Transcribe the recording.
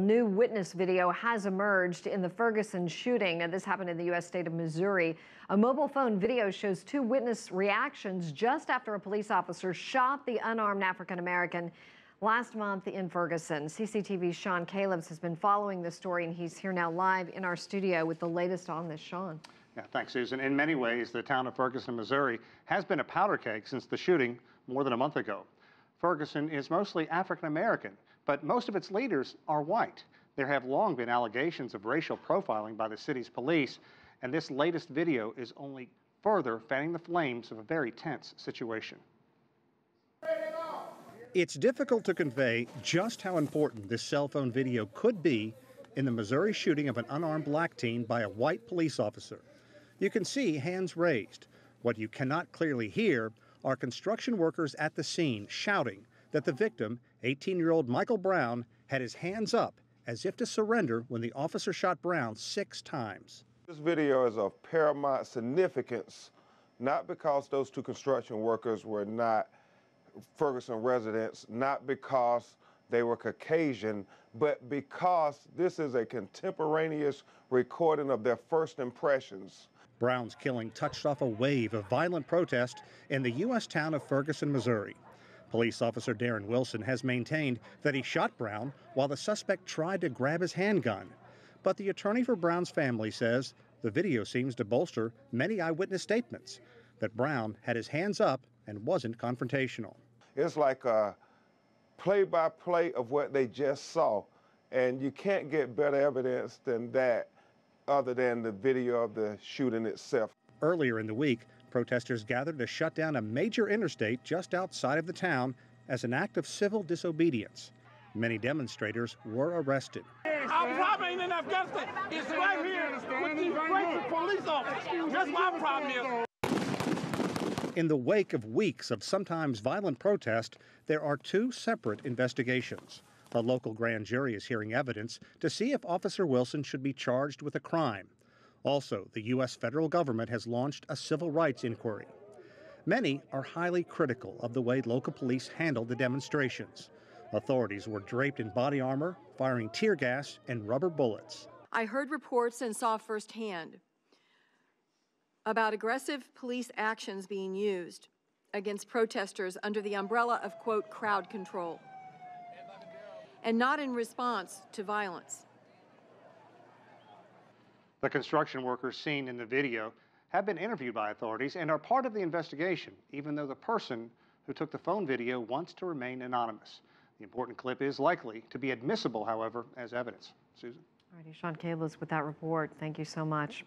new witness video has emerged in the Ferguson shooting. This happened in the U.S. state of Missouri. A mobile phone video shows two witness reactions just after a police officer shot the unarmed African-American last month in Ferguson. CCTV's Callebs has been following this story, and he's here now live in our studio with the latest on this. Sean. Yeah, thanks, Susan. In many ways, the town of Ferguson, Missouri has been a powder keg since the shooting more than a month ago. Ferguson is mostly African-American, but most of its leaders are white. There have long been allegations of racial profiling by the city's police, and this latest video is only further fanning the flames of a very tense situation. It's difficult to convey just how important this cell phone video could be in the Missouri shooting of an unarmed black teen by a white police officer. You can see hands raised. What you cannot clearly hear are construction workers at the scene shouting that the victim, 18-year-old Michael Brown, had his hands up as if to surrender when the officer shot Brown 6 times. This video is of paramount significance, not because those two construction workers were not Ferguson residents, not because they were Caucasian, but because this is a contemporaneous recording of their first impressions. Brown's killing touched off a wave of violent protest in the U.S. town of Ferguson, Missouri. Police officer Darren Wilson has maintained that he shot Brown while the suspect tried to grab his handgun. But the attorney for Brown's family says the video seems to bolster many eyewitness statements that Brown had his hands up and wasn't confrontational. It's like a play-by-play of what they just saw, and you can't get better evidence than that other than the video of the shooting itself. Earlier in the week, protesters gathered to shut down a major interstate just outside of the town as an act of civil disobedience. Many demonstrators were arrested. Our problem ain't in Afghanistan. It's right here with these racist police officers. That's what our problem is. In the wake of weeks of sometimes violent protest, there are 2 separate investigations. A local grand jury is hearing evidence to see if Officer Wilson should be charged with a crime. Also, the U.S. federal government has launched a civil rights inquiry. Many are highly critical of the way local police handled the demonstrations. Authorities were draped in body armor, firing tear gas and rubber bullets. I heard reports and saw firsthand about aggressive police actions being used against protesters under the umbrella of, quote, crowd control, and not in response to violence. The construction workers seen in the video have been interviewed by authorities and are part of the investigation, even though the person who took the phone video wants to remain anonymous. The important clip is likely to be admissible, however, as evidence. Susan? All righty, Callebs with that report. Thank you so much.